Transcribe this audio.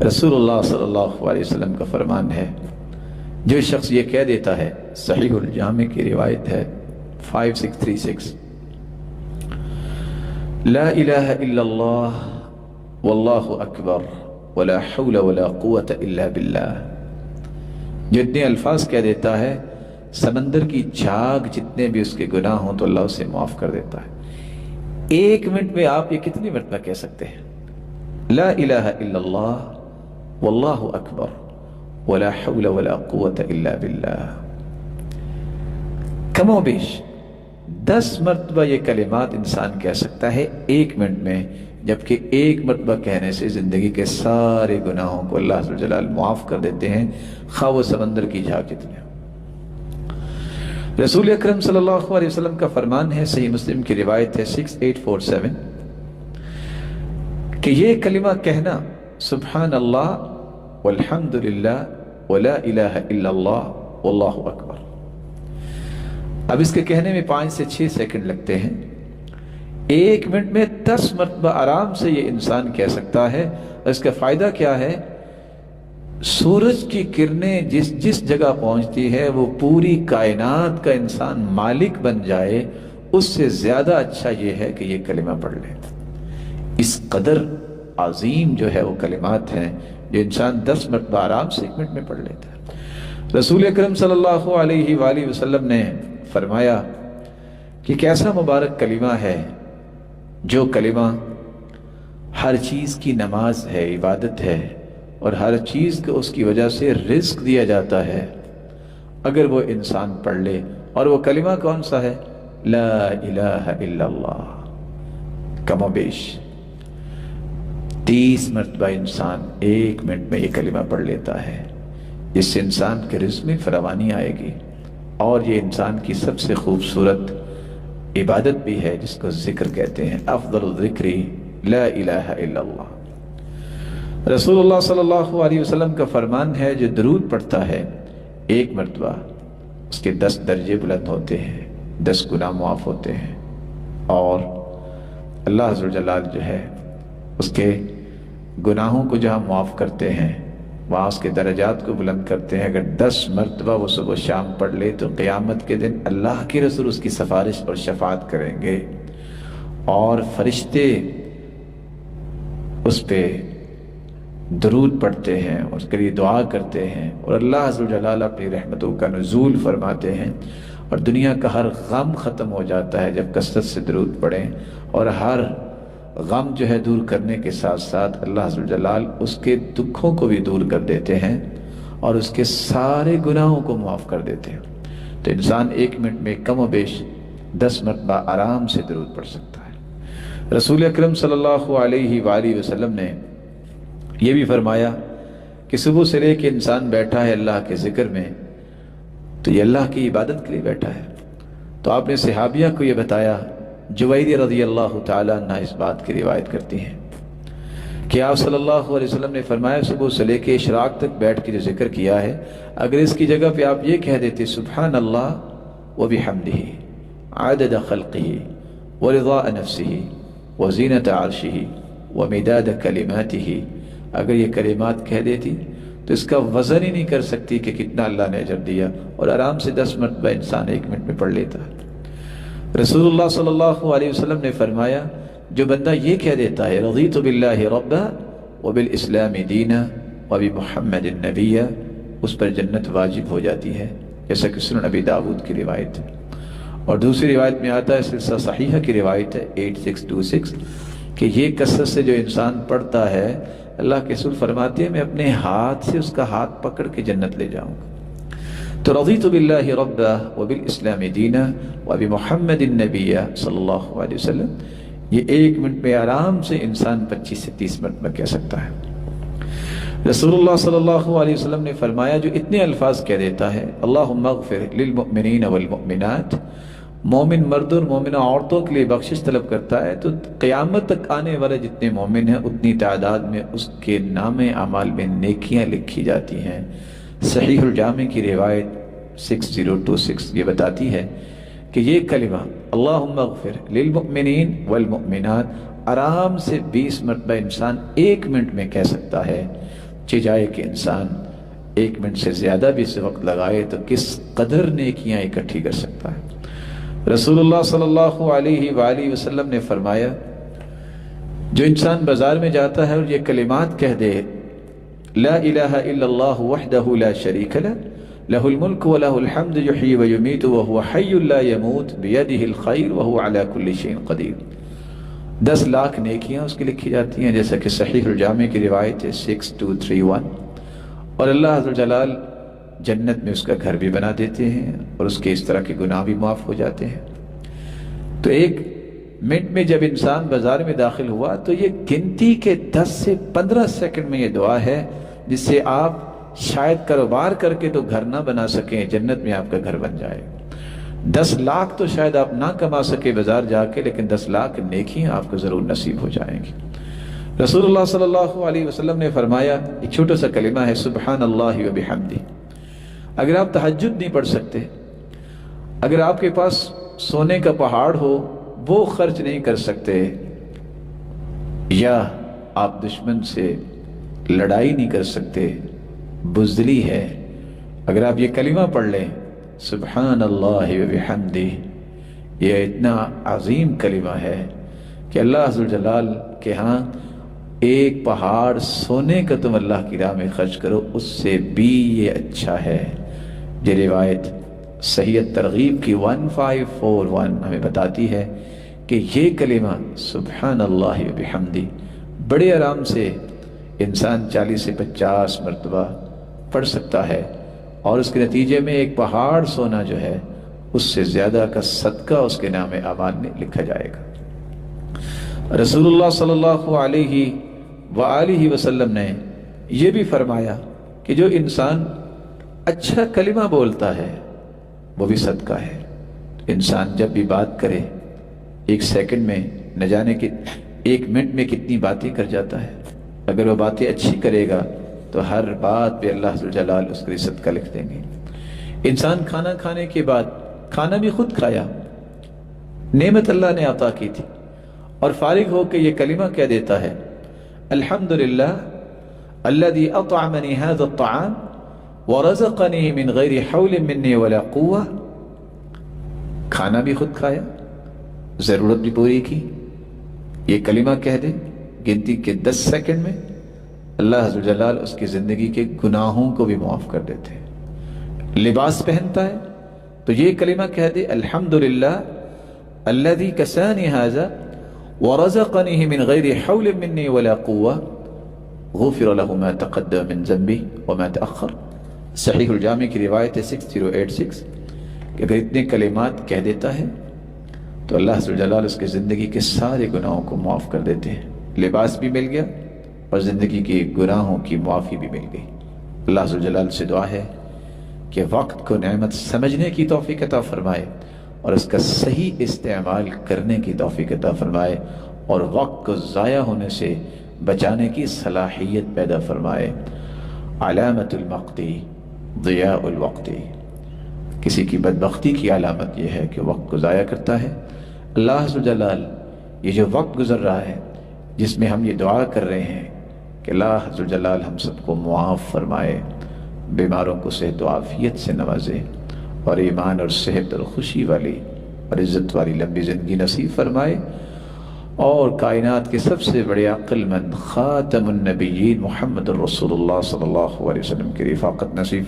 رسول اللہ صلی اللہ علیہ وسلم کا فرمان ہے، جو شخص یہ کہہ دیتا ہے، صحیح الجامع کی روایت ہے 5636، لا الہ الا اللہ واللہ اکبر ولا حول ولا قوة الا باللہ، جو اتنے الفاظ کہہ دیتا ہے، سمندر کی جھاگ جتنے بھی اس کے گناہ ہوں تو اللہ اسے معاف کر دیتا ہے۔ ایک منٹ میں آپ یہ کتنی مرتبہ کہہ سکتے ہیں؟ لا الہ الا اللہ واللہ اکبر ولا حول ولا قوة الا باللہ، کم و بیش 10 مرتبہ یہ کلمات انسان کہہ سکتا ہے ایک منٹ میں، جبکہ ایک مرتبہ کہنے سے زندگی کے سارے گناہوں کو اللہ عز و جلال معاف کر دیتے ہیں، خواہ وہ سمندر کی جھاگ جتنے ہوں۔ رسول اکرم صلی اللہ علیہ وسلم کا فرمان ہے، صحیح مسلم کی روایت ہے 6847، کہ یہ کلمہ کہنا، سبحان اللہ والحمدللہ ولا الہ الا اللہ واللہ اکبر، اب اس کے کہنے میں 5 سے 6 سیکنڈ لگتے ہیں، ایک منٹ میں 10 مرتبہ آرام سے یہ انسان کہہ سکتا ہے۔ اور اس کا فائدہ کیا ہے؟ سورج کی کرنیں جس جگہ پہنچتی ہے وہ پوری کائنات کا انسان مالک بن جائے، اس سے زیادہ اچھا یہ ہے کہ یہ کلمہ پڑھ لے۔ اس قدر عظیم جو ہے وہ کلمات ہیں جو انسان 10 مرتبہ آرام سے ایک منٹ میں پڑھ لیتا ہے۔ رسول اکرم صلی اللہ علیہ وآلہ وسلم نے فرمایا کہ کیسا مبارک کلمہ ہے، جو کلمہ ہر چیز کی نماز ہے، عبادت ہے، اور ہر چیز کو اس کی وجہ سے رزق دیا جاتا ہے، اگر وہ انسان پڑھ لے۔ اور وہ کلمہ کون سا ہے؟ لا الہ الا اللہ، کم و بیش 30 مرتبہ انسان ایک منٹ میں یہ کلمہ پڑھ لیتا ہے، جس سے انسان کے رزق میں فراوانی آئے گی، اور یہ انسان کی سب سے خوبصورت عبادت بھی ہے، جس کو ذکر کہتے ہیں۔ افضل الذکر لا الہ الا اللہ۔ رسول اللہ صلی اللہ علیہ وسلم کا فرمان ہے، جو درود پڑھتا ہے ایک مرتبہ، اس کے 10 درجے بلند ہوتے ہیں، 10 گناہ معاف ہوتے ہیں، اور اللہ عز و جلال جو ہے اس کے گناہوں کو جہاں معاف کرتے ہیں وہاں اس کے درجات کو بلند کرتے ہیں۔ اگر 10 مرتبہ وہ صبح و شام پڑھ لے تو قیامت کے دن اللہ کے رسول اس کی سفارش اور شفاعت کریں گے، اور فرشتے اس پہ درود پڑھتے ہیں، اس کے لیے دعا کرتے ہیں، اور اللہ عز و جلال اپنی رحمتوں کا نزول فرماتے ہیں، اور دنیا کا ہر غم ختم ہو جاتا ہے جب کثرت سے درود پڑھیں، اور ہر غم جو ہے دور کرنے کے ساتھ ساتھ اللہ عز و جلال اس کے دکھوں کو بھی دور کر دیتے ہیں، اور اس کے سارے گناہوں کو معاف کر دیتے ہیں۔ تو انسان ایک منٹ میں کم و بیش 10 مرتبہ آرام سے درود پڑھ سکتا ہے۔ رسول اکرم صلی اللہ علیہ وآلہ وسلم نے یہ بھی فرمایا کہ صبح سے لے کے انسان بیٹھا ہے اللہ کے ذکر میں، تو یہ اللہ کی عبادت کے لیے بیٹھا ہے۔ تو آپ نے صحابیہ کو یہ بتایا، جویریہ رضی اللہ تعالیٰ عنہ اس بات کی روایت کرتی ہیں کہ آپ صلی اللہ علیہ وسلم نے فرمایا، صبح سے لے کے اشراق تک بیٹھ کے جو ذکر کیا ہے، اگر اس کی جگہ پہ آپ یہ کہہ دیتے سبحان اللہ وبحمدہ عدد خلقہ ورضاء نفسہ وزینۃ عرشہ ومداد کلماتہ، اگر یہ کلمات کہہ دیتی تو اس کا وزن ہی نہیں کر سکتی کہ کتنا اللہ نے اجر دیا، اور آرام سے 10 مرتبہ انسان ایک منٹ میں پڑھ لیتا ہے۔ رسول اللہ صلی اللہ علیہ وسلم نے فرمایا، جو بندہ یہ کہہ دیتا ہے رضیت باللہ ربا وبالاسلام دینا وبمحمد نبیا، اس پر جنت واجب ہو جاتی ہے، جیسا کہ سنن ابی داود کی روایت ہے۔ اور دوسری روایت میں آتا ہے، سلسلہ صحیحہ کی روایت ہے 8626، کہ یہ کثرت سے جو انسان پڑھتا ہے، اللہ کے رسول فرماتے ہیں میں اپنے ہاتھ سے اس کا ہاتھ پکڑ کے جنت لے جاؤں گا۔ تو رضیت باللہ ربا وبالاسلام دینا وبمحمد النبی صلی اللہ علیہ وسلم، یہ ایک منٹ میں آرام سے انسان 25 سے 30 مرتبہ کہہ سکتا ہے۔ رسول اللہ صلی اللہ علیہ وسلم نے فرمایا، جو اتنے الفاظ کہہ دیتا ہے اللہم اغفر للمؤمنین والمؤمنات، مومن مرد اور مومنہ عورتوں کے لیے بخشش طلب کرتا ہے، تو قیامت تک آنے والے جتنے مومن ہیں اتنی تعداد میں اس کے نام اعمال میں نیکیاں لکھی جاتی ہیں۔ صحیح الجامع کی روایت 6026 یہ بتاتی ہے کہ یہ کلمہ اللہم اغفر للمؤمنین والمؤمنات آرام سے 20 مرتبہ انسان 1 منٹ میں کہہ سکتا ہے، چاہے کہ انسان 1 منٹ سے زیادہ بھی اس وقت لگائے تو کس قدر نیکیاں اکٹھی کر سکتا ہے۔ رسول اللہ صلی اللہ علیہ وآلہ وسلم نے فرمایا، جو انسان بازار میں جاتا ہے اور یہ کلمات کہہ دے، لا الہ الا اللہ وحدہ لا شریک لہ، لہ الملک ولہ الحمد یحیی ویمیت وہو حی لا یموت بیدہ الخیر وہو علی کل شیء قدیر، 10 لاکھ نیکیاں اس کی لکھی جاتی ہیں، جیسا کہ صحیح الجامع کی روایت ہے 6231، اور اللہ عز و جلال جنت میں اس کا گھر بھی بنا دیتے ہیں اور اس کے اس طرح کے گناہ بھی معاف ہو جاتے ہیں۔ تو 1 منٹ میں جب انسان بازار میں داخل ہوا تو یہ گنتی کے 10 سے 15 سیکنڈ میں یہ دعا ہے جس سے آپ شاید کاروبار کر کے تو گھر نہ بنا سکیں، جنت میں آپ کا گھر بن جائے۔ 10 لاکھ تو شاید آپ نہ کما سکے بازار جا کے، لیکن 10 لاکھ نیکیاں آپ کو ضرور نصیب ہو جائیں گی۔ رسول اللہ صلی اللہ علیہ وسلم نے فرمایا، ایک چھوٹا سا کلمہ ہے، سبحان اللہ و بحمدہ۔ اگر آپ تہجد نہیں پڑھ سکتے، اگر آپ کے پاس سونے کا پہاڑ ہو وہ خرچ نہیں کر سکتے، یا آپ دشمن سے لڑائی نہیں کر سکتے، بزدلی ہے، اگر آپ یہ کلمہ پڑھ لیں سبحان اللہ و بحمدہ، یہ اتنا عظیم کلمہ ہے کہ اللہ عز و جلال کے ہاں ایک پہاڑ سونے کا تم اللہ کی راہ میں خرچ کرو، اس سے بھی یہ اچھا ہے۔ یہ روایت صحیح ترغیب کی 1541 ہمیں بتاتی ہے کہ یہ کلمہ سبحان اللہ و بحمدہ بڑے آرام سے انسان 40 سے 50 مرتبہ پڑھ سکتا ہے، اور اس کے نتیجے میں ایک پہاڑ سونا جو ہے اس سے زیادہ کا صدقہ اس کے نام اعمال میں لکھا جائے گا۔ رسول اللہ صلی اللہ علیہ وآلہ وسلم نے یہ بھی فرمایا کہ جو انسان اچھا کلمہ بولتا ہے وہ بھی صدقہ ہے۔ انسان جب بھی بات کرے 1 سیکنڈ میں نہ جانے کہ 1 منٹ میں کتنی باتیں کر جاتا ہے، اگر وہ باتیں اچھی کرے گا تو ہر بات پہ اللہ جلال اس کے لیے صدقہ لکھ دیں گے۔ انسان کھانا کھانے کے بعد، کھانا بھی خود کھایا، نعمت اللہ نے عطا کی تھی، اور فارغ ہو کے یہ کلمہ کہہ دیتا ہے، الحمدللہ الذی اطعمنی ھذا الطعام ورزقنی من غیر حول منی ولا قوہ، کھانا بھی خود کھایا، ضرورت بھی پوری کی، یہ کلمہ کہہ دے، گنتی کے 10 سیکنڈ میں اللہ عز و جلال اس کی زندگی کے گناہوں کو بھی معاف کر دیتے ہیں۔ لباس پہنتا ہے تو یہ کلمہ کہہ دے، الحمدللہ الذی کسانی ھذا ورزقنی من غیر حول منی ولا قوہ غفر له ما تقدم من ذنبی وما تأخر، صحیح الجامع کی روایت ہے 6086، کہ اگر اتنے کلمات کہہ دیتا ہے تو اللہ عز و جلال اس کے زندگی کے سارے گناہوں کو معاف کر دیتے ہیں، لباس بھی مل گیا اور زندگی کے گناہوں کی معافی بھی مل گئی۔ اللہ عز و جلال سے دعا ہے کہ وقت کو نعمت سمجھنے کی توفیق عطا فرمائے اور اس کا صحیح استعمال کرنے کی توفیق عطا فرمائے، اور وقت کو ضائع ہونے سے بچانے کی صلاحیت پیدا فرمائے۔ علامت المقتی ضیاء الوقت، کسی کی بدبختی کی علامت یہ ہے کہ وقت کو ضائع کرتا ہے۔ اللہ عز و جلال یہ جو وقت گزر رہا ہے جس میں ہم یہ دعا کر رہے ہیں کہ اللہ عز و جلال ہم سب کو معاف فرمائے، بیماروں کو صحت و عافیت سے نوازے، اور ایمان اور صحت اور خوشی والی اور عزت والی لمبی زندگی نصیب فرمائے، اور کائنات کے سب سے بڑے عقل مند خاتم النبیین محمد الرسول اللہ صلی اللہ علیہ وسلم کی رفاقت نصیب فرمائے۔